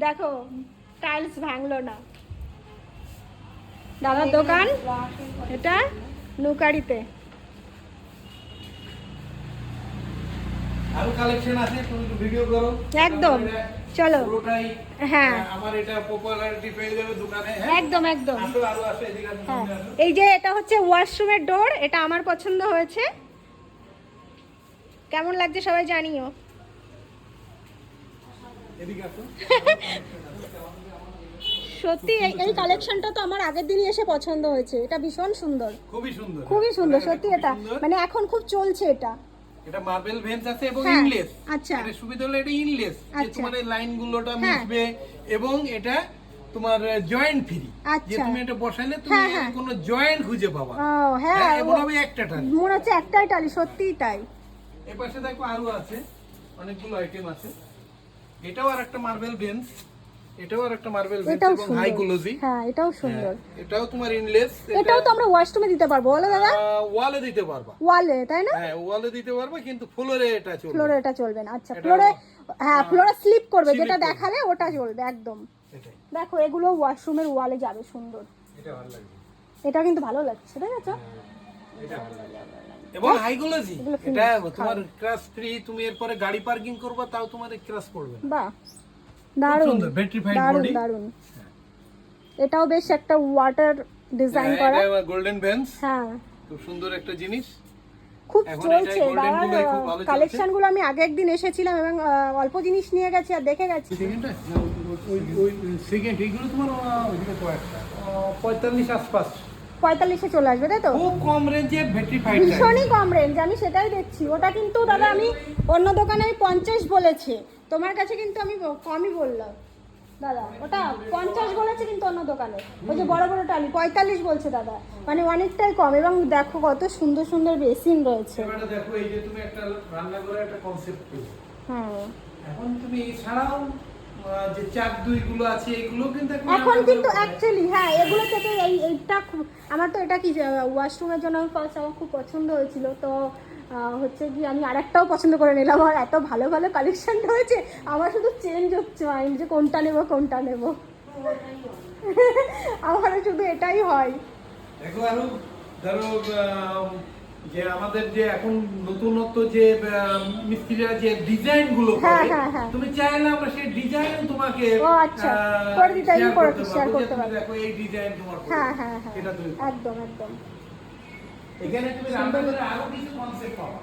দেখো টাইলস ভাঙলো না। দাদার দোকান এটা নুকারিতে। আরো কালেকশন আছে, তুমি একটু ভিডিও করো একদম চলো। পুরোটাই হ্যাঁ আমার এটা পপুলারিটি পেয়ে যাবে দোকানে। একদম একদম। আসো আরো আসো, এদিকে আসো, হ্যাঁ সামনে আসো। এই যে এটা হচ্ছে ওয়াশরুমের ডোর, এটা আমার পছন্দ হয়েছে। কেমন লাগছে সবাই জানিও। এদিকে আসো। সত্যি এই কালেকশনটা তো আমার আগের দিনই এসে পছন্দ হয়েছে। এটা ভীষণ সুন্দর, খুবই সুন্দর, খুবই সুন্দর সত্যি। খুবই এটা সুন্দর। মানে এখন খুব চলছে এটা। এটা মার্বেল ভেন্স আছে এবং হ্যাঁ, ইনলেস। আচ্ছা। এটা সুবিধা হলো এটা ইনলেস, যে আচ্ছা। তোমার এই লাইন গুলোটা হ্যাঁ। মিশবে এবং এটা তোমার জয়েন্ট ফ্রি। যে আচ্ছা। তুমি এটা বসাইলে তুমি হ্যাঁ, হ্যাঁ। কোনো জয়েন্ট খুঁজে পাবা। ও হ্যাঁ, এমন হবে একটা টান। মনে হচ্ছে একটাই টালি, সত্যিই তাই। এই পাশে দেখো আরো আছে, অনেকগুলো আইটেম আছে। এটাও আর একটা মার্বেল বেঞ্চ, এটাও আর একটা মার্বেল বেঞ্চ এটাও এবং সুন্দর। High glossy. হ্যাঁ এটাও সুন্দর। এটাও তোমার ইনলেস। এটাও তো আমরা ওয়াশরুমে দিতে পারবো, বলো দাদা? ওয়ালে দিতে পারবা। ওয়ালে, তাই না? হ্যাঁ ওয়ালে দিতে পারবা, কিন্তু ফ্লোরে এটা চলবে। ফ্লোরে এটা চলবে না। আচ্ছা এটা- ফ্লোরে, হ্যাঁ ফ্লোরে স্লিপ করবে, slip যেটা করবে। দেখালে ওটা চলবে একদম। এটাই, দেখো এগুলো ওয়াশরুমের ওয়ালে যাবে, সুন্দর। এটা ভালো লাগবে। এটা কিন্তু ভালো লাগছে, তাই না? এটা ভালো লাগবে। এবং হাই গ্লোজি, এগুলো finish, এটা তোমার ক্রাশ ফ্রি। তুমি এরপরে গাড়ি পার্কিং করবা, তাও তোমার ক্রাশ পড়বে না। বাহ দারুণ, সুন্দর, vitrified দারুণ body। দারুণ। এটাও বেশ একটা ওয়াটার ডিজাইন করা। এটা গোল্ডেন বেঞ্চ, হ্যাঁ খুব সুন্দর একটা জিনিস। খুব এখন চলছে এটাই golden দাদার গুলোই খুব ভালো চলছে। কালেকশন গুলো। আমি আগে একদিন এসেছিলাম এবং অল্প জিনিস নিয়ে গেছি আর দেখে গেছি। সেকেন্ডটা ওই সেকেন্ড এইগুলো তোমার ওইদিকে কয়েকটা 45 আশপাশ, 45-এ চলে আসবে, তাই তো? খুব কম রেঞ্জে ভেট্রিফাইড। ভীষণই কম রেঞ্জ, আমি সেটাই দেখছি। ওটা কিন্তু দাদা আমি অন্য দোকানে আমি 50 বলেছে, তোমার কাছে কিন্তু আমি কমই বললাম দাদা। ওটা 50 বলেছে কিন্তু অন্য দোকানে, ওই যে বড় বড় টালি 45 বলছে দাদা, মানে অনেকটাই কম। এবং দেখো কত সুন্দর সুন্দর বেসিন রয়েছে। এবারে দেখো এই যে তুমি একটা রান্নাঘরের একটা কনসেপ্ট পেয়েছো। হ্যাঁ এখন তুমি এছাড়াও যে চাক দুইগুলো আছে এগুলো কিন্তু এখন কিন্তু অ্যাকচুয়ালি হ্যাঁ এগুলো থেকে এইটা আমার তো এটা কি ওয়াশরুমের জন্য আমি ফার্স্ট আমার খুব পছন্দ হয়েছিল। তো হচ্ছে কি আমি আরেকটাও পছন্দ করে নিলাম। আর এত ভালো ভালো কালেকশন রয়েছে, আমার শুধু চেঞ্জ হচ্ছে মাইন্ড যে কোনটা নেব কোনটা নেব। আমার শুধু এটাই হয়। দেখো আরো ধরো যে আমাদের যে এখন নতুনত্ব যে মিস্ত্রিরা যে ডিজাইন গুলো হ্যাঁ, করে, হ্যাঁ, হ্যাঁ। তুমি চাইলে আমরা সেই ডিজাইন তোমাকে ও আচ্ছা, করে দিতে share শেয়ার পারবো। করতে যে তুমি পারবো। দেখো এই ডিজাইন তোমার হ্যাঁ হ্যাঁ হ্যাঁ এটা তুমি একদম একদম। এখানে তুমি রান্নাঘরে আরো কিছু কনসেপ্ট পাবা।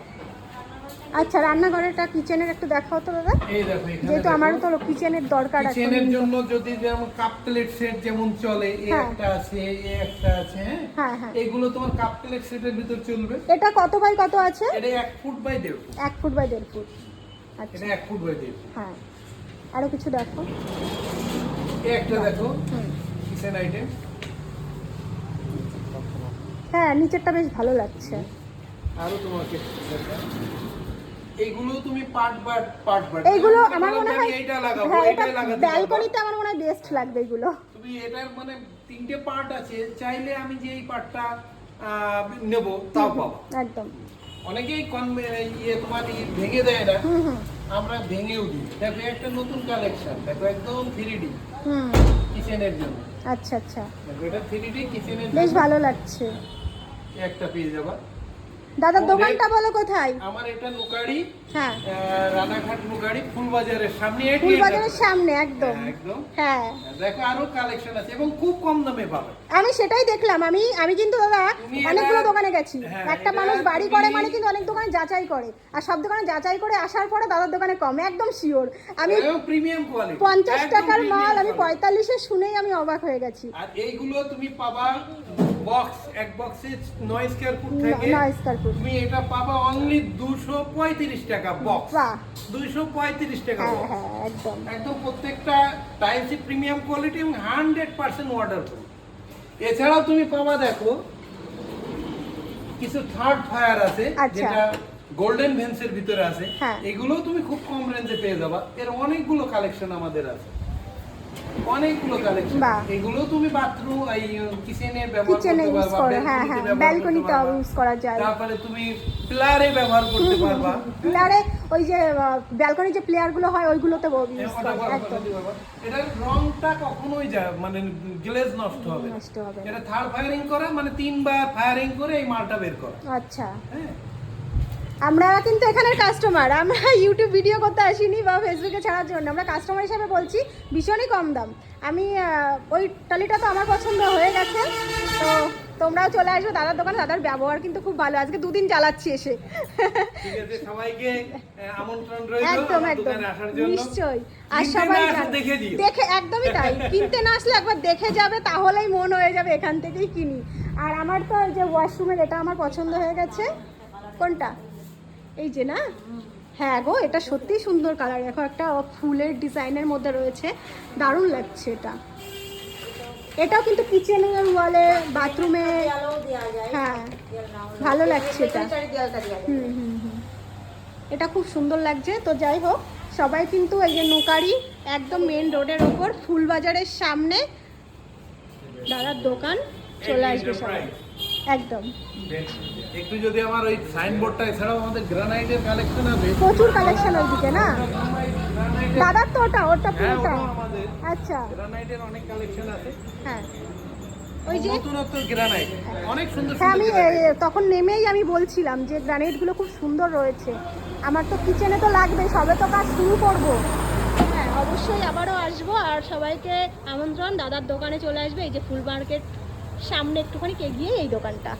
আচ্ছা রান্নাঘরেরটা কিচেনের একটু দেখাও তো দাদা, এই দেখো এখানে যেহেতু আমারও তো কিচেনের দরকার আছে। কিচেনের জন্য যদি যেমন কাপ প্লেট সেট যেমন চলে, এই হ্যাঁ। একটা আছে, এই একটা আছে, হ্যাঁ হ্যাঁ। এগুলো তোমার কাপ প্লেট সেটের ভিতর চলবে। এটা কত বাই কত আছে? এটা 1 foot by 1.5 foot. 1 foot by 1.5 foot. আচ্ছা এটা 1 ফুট বাই 1.5 ফুট। হ্যাঁ। আরো কিছু দেখো। এই একটা দেখো হুম। Kitchen item. হ্যাঁ নিচেরটা বেশ ভালো লাগছে। আরো তোমাকে এইগুলো তুমি পার্ট পার্ট এইগুলো আমার মনে হয় এইটা লাগাবো, হ্যাঁ এটা এইটাই লাগাতে পারবো। ব্যালকনিতে আমার মনে হয় বেস্ট লাগবে এগুলো। তুমি এটার মানে 3টে পার্ট আছে, চাইলে আমি যে এই পার্টটা নেব তাও পাবো। একদম। অনেকেই তোমার ভেঙে দেয় না, হুম হুম আমরা ভেঙেও দিই। দেখো একটা নতুন কালেকশন, দেখো একদম 3D হুম। কিচেনের জন্য। আচ্ছা আচ্ছা দেখো এটা 3D কিচেনের বেশ জন্য ভালো লাগছে। একটা পেয়ে যাবা। দাদার দোকানটা বলো কোথায়? আমার এটা নুকাড়ি, হ্যাঁ রানাঘাট নুকাড়ি, ফুলবাজারের সামনে। ফুলবাজারের সামনে একদম। একদম। হ্যাঁ দেখো আরো কালেকশন আছে এবং খুব কম দামে পাবে। আমি সেটাই দেখলাম। আমি কিন্তু দাদা তুমি অনেকগুলো এটা- দোকানে গেছি। হ্যাঁ, একটা এটা মানুষ বাড়ি তুমি- করে মানে কিন্তু অনেক দোকানে যাচাই করে, আর সব দোকানে যাচাই করে আসার পরে দাদার দোকানে কম, একদম শিওর। আমি প্রিমিয়াম কোয়ালিটি 50 টাকার মাল আমি 45-এ শুনেই আমি অবাক হয়ে গেছি। আর এইগুলো তুমি পাবা বক্স, এক বক্সে 9 স্কয়ার ফুট থাকে। 9 স্কয়ার ফুট। তুমি এটা পাবা অনলি 235 টাকা বক্স। বাহ। 235 টাকা হ্যাঁ বক্স। হ্যাঁ একদম। একদম প্রত্যেকটা টাইলসই প্রিমিয়াম কোয়ালিটি এবং 100% ওয়াটারপ্রুফ। এছাড়াও তুমি পাবা দেখো কিছু থার্ড ফায়ার আছে, আচ্ছা। যেটা গোল্ডেন ভেন্সের ভিতরে আছে। হ্যাঁ। এগুলো তুমি খুব কম রেঞ্জে পেয়ে যাবা। এর অনেকগুলো কালেকশন আমাদের আছে। অনেকগুলো কালেকশন। বাহ। এগুলো তুমি বাথরুম এই কিচেনে ব্যবহার কিচেনে করতে ইউজ পারবা, করে, হ্যাঁ হ্যাঁ, ব্যালকনিতে ইউজ করা যায়। তারপরে তুমি প্লারে ব্যবহার করতে পারবা। প্লেয়ারে ওই যে ব্যালকনি যে প্লেয়ার গুলো হয় ওইগুলোতে ইউজ ওটা করে ব্যবহার একদম। করতে পারবা। এটার রংটা কখনোই মানে গ্লেজ নষ্ট হবে না। নষ্ট হবে না। এটা থার্ড ফায়ারিং করা মানে 3 বার ফায়ারিং করে এই মালটা বের করা। আচ্ছা, হ্যাঁ, আমরা কিন্তু এখানের কাস্টমার, আমরা ইউটিউব ভিডিও করতে আসিনি বা ফেসবুকে ছাড়ার জন্য, আমরা কাস্টমার হিসাবে বলছি ভীষণই কম দাম। আমি ওই টলিটা তো আমার পছন্দ হয়ে গেছে, তো তোমরাও চলে আসবে দাদার দোকানে। দাদার ব্যবহার কিন্তু খুব ভালো, আজকে 2 দিন চালাচ্ছি এসে। ঠিক আছে, সবাইকে আমন্ত্রণ রইল একদম আমার একদম, দোকানে আসার জন্য। নিশ্চয়ই। আর কিনতে সবাই না আসলে জানে, দেখে দিও। দেখে একদমই তাই, কিনতে না আসলে একবার দেখে যাবে, তাহলেই মন হয়ে যাবে এখান থেকেই কিনি। আর আমার তো এই যে ওয়াশরুমের এটা আমার পছন্দ হয়ে গেছে। কোনটা? এই যে না, হ্যাঁ গো, এটা সত্যিই সুন্দর কালার। দেখো একটা ফুলের ডিজাইনের মধ্যে রয়েছে, দারুণ লাগছে এটা। এটাও কিন্তু কিচেনের ওয়ালে, বাথরুমে, হ্যাঁ ভালো লাগছে এটা। হুম হুম হুম, এটা খুব সুন্দর লাগছে। তো যাই হোক, সবাই কিন্তু এই যে নোকারি একদম মেন রোডের ওপর ফুলবাজারের সামনে দাদার দোকান, চলে আসবে সবাই একদম। একটু যদি আমার ওই সাইনবোর্ডটা, এছাড়াও আমাদের গ্রানাইটের কালেকশন আছে প্রচুর কালেকশন ওইদিকে না দাদার, তো ওটা হ্যাঁ, পুরোটা। ওটাও আমাদের আচ্ছা, গ্রানাইটের অনেক কালেকশন আছে। হ্যাঁ ওই যে, নতুনত্ব গ্রানাইট অনেক সুন্দর হ্যাঁ আমি সুন্দর granite। তখন নেমেই আমি বলছিলাম যে গ্রানাইটগুলো খুব সুন্দর রয়েছে। আমার তো কিচেনে তো লাগবে, সবে তো কাজ শুরু করব। হ্যাঁ অবশ্যই আবারও আসবো। আর সবাইকে আমন্ত্রণ, দাদার দোকানে চলে আসবে। এই যে ফুল মার্কেট সামনে একটুখানি এগিয়ে এই দোকানটা।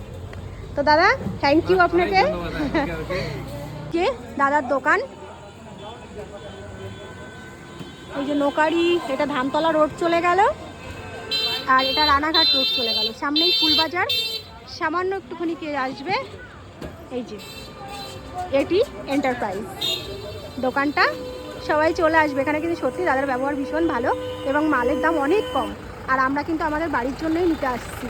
তো দাদা থ্যাংক ইউ আপনাকে। অনেক ধন্যবাদ আপনাকে। যে দাদার দোকান, এই যে নোকারি, এটা ধানতলা রোড চলে গেল, আর এটা রানাঘাট রোড চলে গেল। সামনেই ফুলবাজার, সামান্য একটুখানি কে আসবে, এই যে এটি এন্টারপ্রাইজ দোকানটা। সবাই চলে আসবে এখানে, কিন্তু সত্যি দাদার ব্যবহার ভীষণ ভালো এবং মালের দাম অনেক কম। আর আমরা কিন্তু আমাদের বাড়ির জন্যই নিতে আসছি।